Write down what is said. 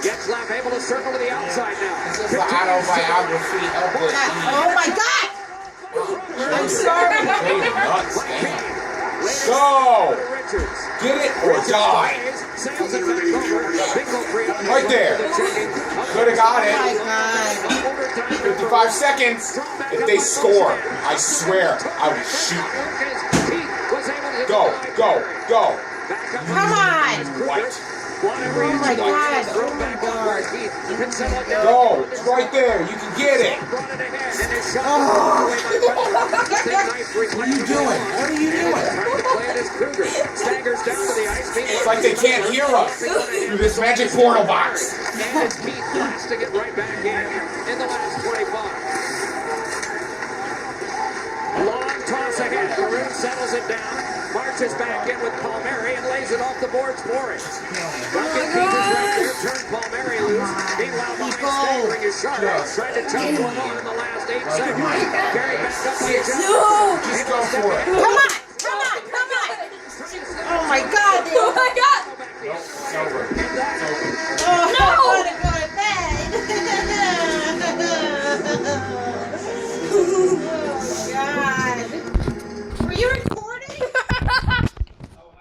Gets left, able to circle to the outside now. This is the autobiography of the Oh my God! I'm sorry. Nuts, go! Get it or die. Right there. Could have got Oh my it. God. 55 seconds. If they score, I swear, I will shoot them. Go, go, go. Come on! White. Oh my God! Oh my God! Go. It's right there. You can get it. Oh. What are you doing? What are you doing? It's like they can't hear us through this magic portal box. And it's Keith Lutz to get right back in the last 25. Long toss ahead. Maroon settles it down. Marches back in with Palmieri and lays it off the boards for it. Bucket keepers right there. Turn Palmieri loose. Meanwhile, behind staggering is Sharp. Tried to chop one on in the last 8 seconds. Carried back up by Jackson. Just go for it. Come on! Come on! Come on! Oh my God!